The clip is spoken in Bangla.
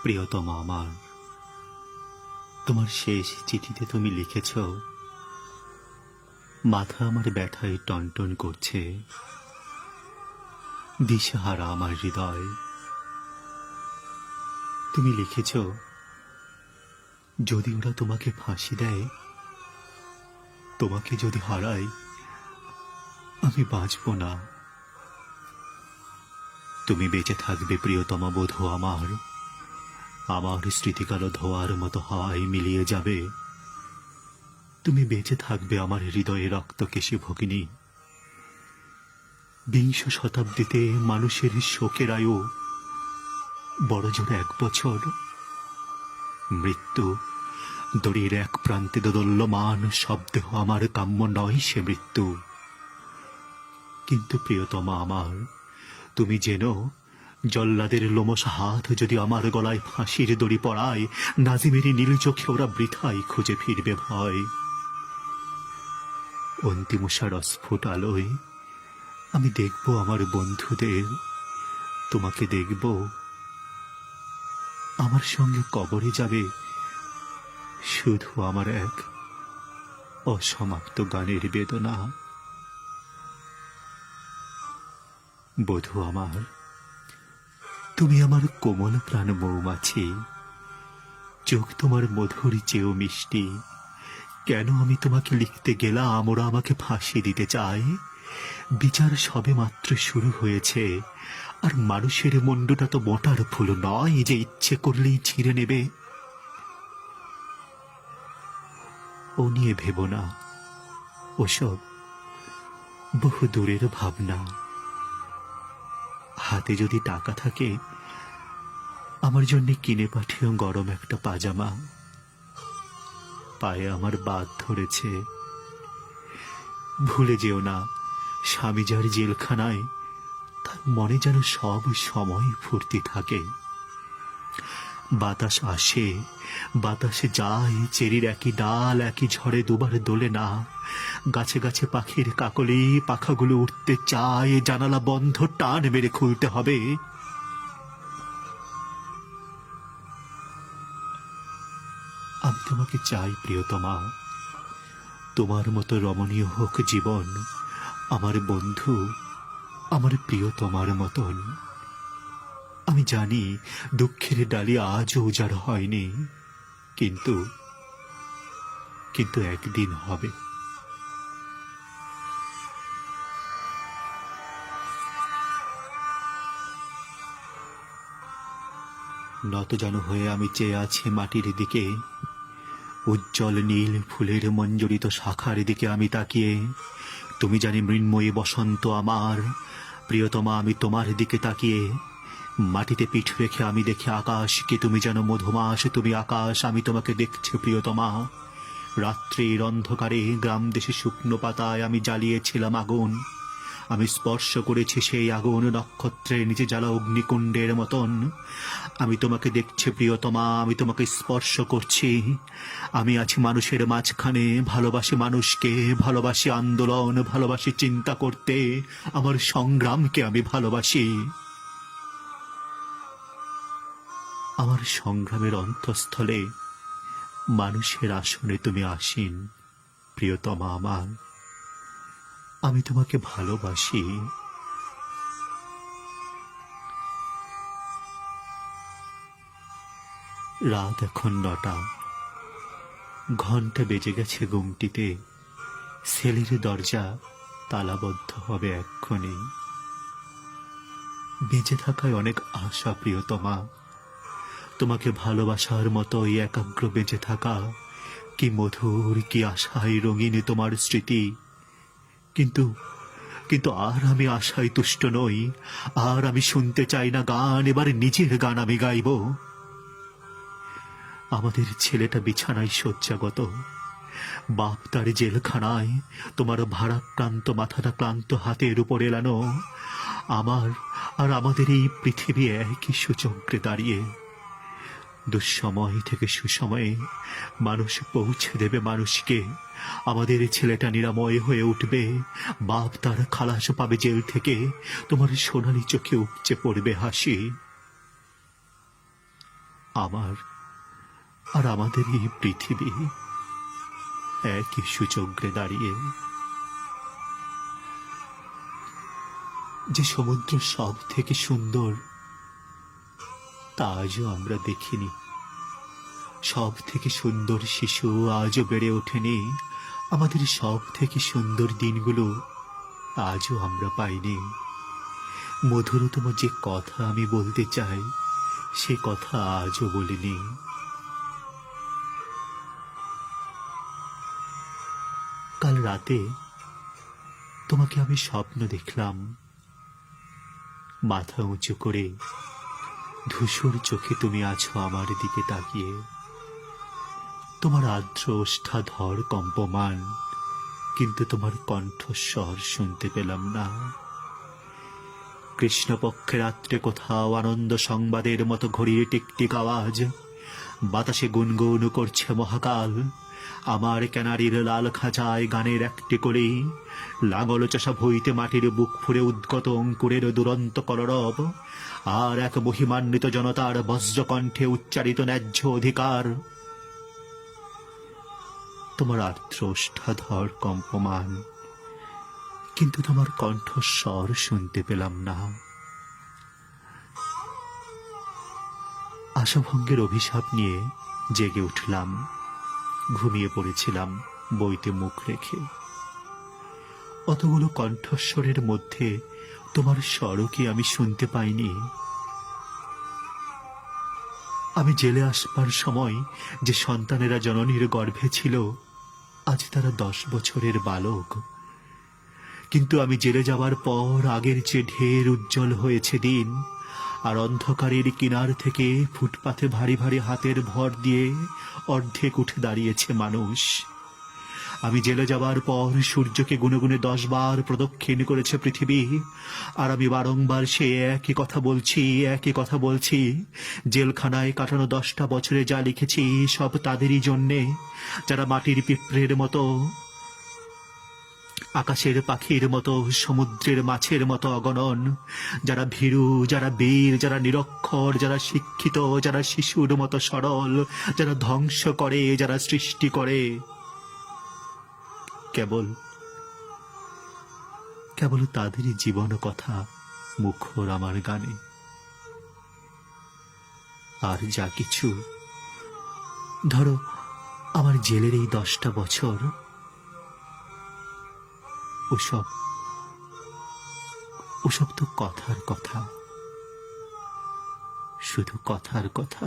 প্রিয়তম আমার, তোমার শেষ চিঠিতে তুমি লিখেছ, মাথা আমার ব্যথায় টনটন করছে, দিশেহারা আমার হৃদয়। তুমি লিখেছ, যদি ওরা তোমাকে ফাঁসি দেয়, তোমাকে যদি হারাই, আমি বাঁচব না। তুমি বেঁচে থাকবে প্রিয়তমা বধূ আমার, আমার স্মৃতিকালো ধোয়ার মতো হাওয়ায় মিলিয়ে যাবে। তুমি বেঁচে থাকবে আমার হৃদয়ে রক্তকেশী ভগিনী। বিংশ শতাব্দীতে মানুষের শোকের আয়ু বড়জোর 1 বছর। মৃত্যু দড়ির এক প্রান্তে দোদল্যমান শব্দেহ আমার কাম্য নয় সে মৃত্যু। কিন্তু প্রিয়তমা আমার, তুমি জেনো, জল্লাদের লোমশ হাত যদি আমার গলায় ফাঁসির দড়ি পড়ায়, নাজিমেরই নীল চোখে ওরা বৃথাই খুঁজে ফিরবে ভয়। অন্তিম উষার অস্ফুট আলোয় আমি দেখব আমার বন্ধুদের, তোমাকে দেখব। আমার সঙ্গে কবরে যাবে শুধু আমার এক অসমাপ্ত গানের বেদনা। বধূ আমার, তুমি আমার কোমল প্রাণ মৌমাছি, চোখ তোমার মধুর চেয়েও মিষ্টি। কেন আমি তোমাকে লিখতে গেলাম ওরা আমাকে ফাঁসি দিতে চায়? বিচার সবে মাত্র শুরু হয়েছে, আর মানুষের মুন্ডুটা তো মোটার ফুল নয় যে ইচ্ছে করলেই ছিঁড়ে নেবে। ও নিয়ে ভেবো না, ওসব বহু দূরের ভাবনা। হাতে যদি টাকা থাকে, আমার জন্য কিনে পাঠিও গরম একটা পাজামা। পায়ে আমার বাদ ধরেছে, ভুলে যেও না, স্বামী যার জেলখানায়, তার মনে যেন সব সময় ফুর্তি থাকে। বাতাস আসে, বাতাসে যায়, চেরির একই ডাল একই ঝড়ে দুবার দোলে না। গাছে গাছে পাখির কাকলি, পাখাগুলো উঠতে চায়, জানালা বন্ধ টান মেরে খুলতে হবে। আমি তোমাকে চাই প্রিয়তমা, তোমার মতো রমণীয় হোক জীবন, আমার বন্ধু, আমার প্রিয়তমার মতন। আমি জানি দুঃখের ডালি আজও উজাড় হয়নি, কিন্তু কিন্তু একদিন হবে। নতজানু হয়ে আমি চেয়ে আছি মাটির দিকে, উজ্জ্বল নীল ফুলের মঞ্জরিত শাখার দিকে আমি তাকিয়ে। তুমি জানি মৃন্ময়ী বসন্ত আমার, প্রিয়তমা আমি তোমার দিকে তাকিয়ে। মাটিতে পিঠ রেখে আমি দেখি আকাশকে, তুমি যেন মধুমাস, তুমি আকাশ, আমি তোমাকে দেখছি প্রিয়তমা। রাত্রির অন্ধকারে গ্রাম দেশে শুকনো পাতায় আমি জ্বালিয়েছিলাম আগুন। আমি স্পর্শ করেছি সেই আগুন নক্ষত্রের নিচে জ্বালা অগ্নিকুণ্ডের মতন। আমি তোমাকে দেখছি প্রিয়তমা, আমি তোমাকে স্পর্শ করছি। আমি আছি মানুষের মাঝখানে, ভালোবাসি মানুষকে, ভালোবাসি আন্দোলন, ভালোবাসি চিন্তা করতে, আমার সংগ্রামকে আমি ভালোবাসি। আমার সংগ্রামের অন্তঃস্থলে মানুষের আসনে তুমি আসীন প্রিয়তমা আমার। আমি তোমাকে ভালোবাসি। রাত এখন 9টা, ঘন্টা বেজে গেছে গুমটিতে। সেলের দরজা তালাবদ্ধ হবে এক্ষুনি। বেঁচে থাকায় অনেক আশা প্রিয়তমা, তোমাকে ভালোবাসার মতো এই একাগ্র বেঁচে থাকা কি মধুর, কি আশায় রঙিন তোমার স্মৃতি। কিন্তু কিন্তু আর আমি আশায় তুষ্ট নই, আর আমি শুনতে চাই না গান। এবার নিজের গান আমি গাইব। আমাদের ছেলেটা বিছানায় শয্যাগত, বাপ তার জেলখানায়, তোমার ভারাক্রান্ত মাথাটা ক্লান্ত হাতের উপর এলানো। আমার আর আমাদের এই পৃথিবী একই সূচক্রে দাঁড়িয়ে। দুঃসময় থেকে সুসময়ে মানুষ পৌঁছে দেবে মানুষকে। আমাদের ছেলেটা নিরাময় হয়ে উঠবে, বাপ তার খালাস পাবে জেল থেকে, তোমার সোনালি চোখে উপচে পড়বে হাসি। আমার আর আমাদের এই পৃথিবী একই সুচক্রে দাঁড়িয়ে। যে সমুদ্র সব থেকে সুন্দর তা আজও আমরা দেখিনি। সব থেকে সুন্দর শিশু আজও বেড়ে ওঠেনি। আমাদের সব থেকে সুন্দর দিনগুলো আজও আমরা পাইনি। মধুরতম যে কথা আমি বলতে চাই সে কথা আজও বলিনি। কাল রাতে তোমাকে আমি স্বপ্ন দেখলাম, মাথা উঁচু করে ধূসর চোখে তুমি আছো আমার দিকে তাকিয়ে। তোমার আর্দ্র ওষ্ঠাধর কম্পমান, কিন্তু তোমার কণ্ঠস্বর শুনতে পেলাম না। কৃষ্ণপক্ষে রাত্রে কোথাও আনন্দ সংবাদের মতো ঘড়ির টিকটিক আওয়াজ বাতাসে গুনগুন করছে মহাকাল। আমার ক্যানারির লাল খাঁচায় গানের একটি কলি, লাঙল চষা ভইতে মাটির বুক ফুঁড়ে উদ্গত অঙ্কুরের দুরন্ত কলরব, আর এক মহিমান্বিত জনতার বজ্রকণ্ঠে উচ্চারিত ন্যায্য অধিকার। তোমার আর্দ্র ওষ্ঠাধর কম্পমান, কিন্তু তোমার কণ্ঠস্বর শুনতে পেলাম না। আশাভঙ্গের অভিশাপ নিয়ে জেগে উঠলাম। ঘুমিয়ে পড়েছিলাম বইতে মুখ রেখে। অতগুলো কণ্ঠস্বরের মধ্যে তোমার স্বরও কি আমি শুনতে পাইনি? আমি জেলে আসবার সময় যে সন্তানেরা জননীর গর্ভে ছিল, আজ তারা 10 বছরের বালক। কিন্তু আমি জেলে যাবার পর আগের চেয়ে ঢের উজ্জ্বল হয়েছে দিন। আর অন্ধকারের কিনার থেকে ফুটপাথে ভারী ভারী হাতের ভর দিয়ে অর্ধেক উঠে দাঁড়িয়েছে মানুষ। আমি জেলে যাবার পর সূর্যকে গুনে গুনে 10 বার প্রদক্ষিণ করেছে পৃথিবী। আর আমি বারংবার সে একই কথা বলছি। জেলখানায় কাটানো 10টা বছরে যা লিখেছি সব তাদেরই জন্যে, যারা মাটির পিঁপড়ের মতো, আকাশের পাখির মতো, সমুদ্রের মাছের মতো অগণন, যারা ভীরু, যারা বীর, যারা নিরক্ষর, যারা শিক্ষিত, যারা শিশুর মতো সরল, যারা ধ্বংস করে, যারা সৃষ্টি করে। কেবল তাদেরই জীবন কথা মুখর আমার গানে। আর যা কিছু, ধরো আমার জেলের এই 10টা বছর, ওসব তো কথার কথা, শুধু কথার কথা।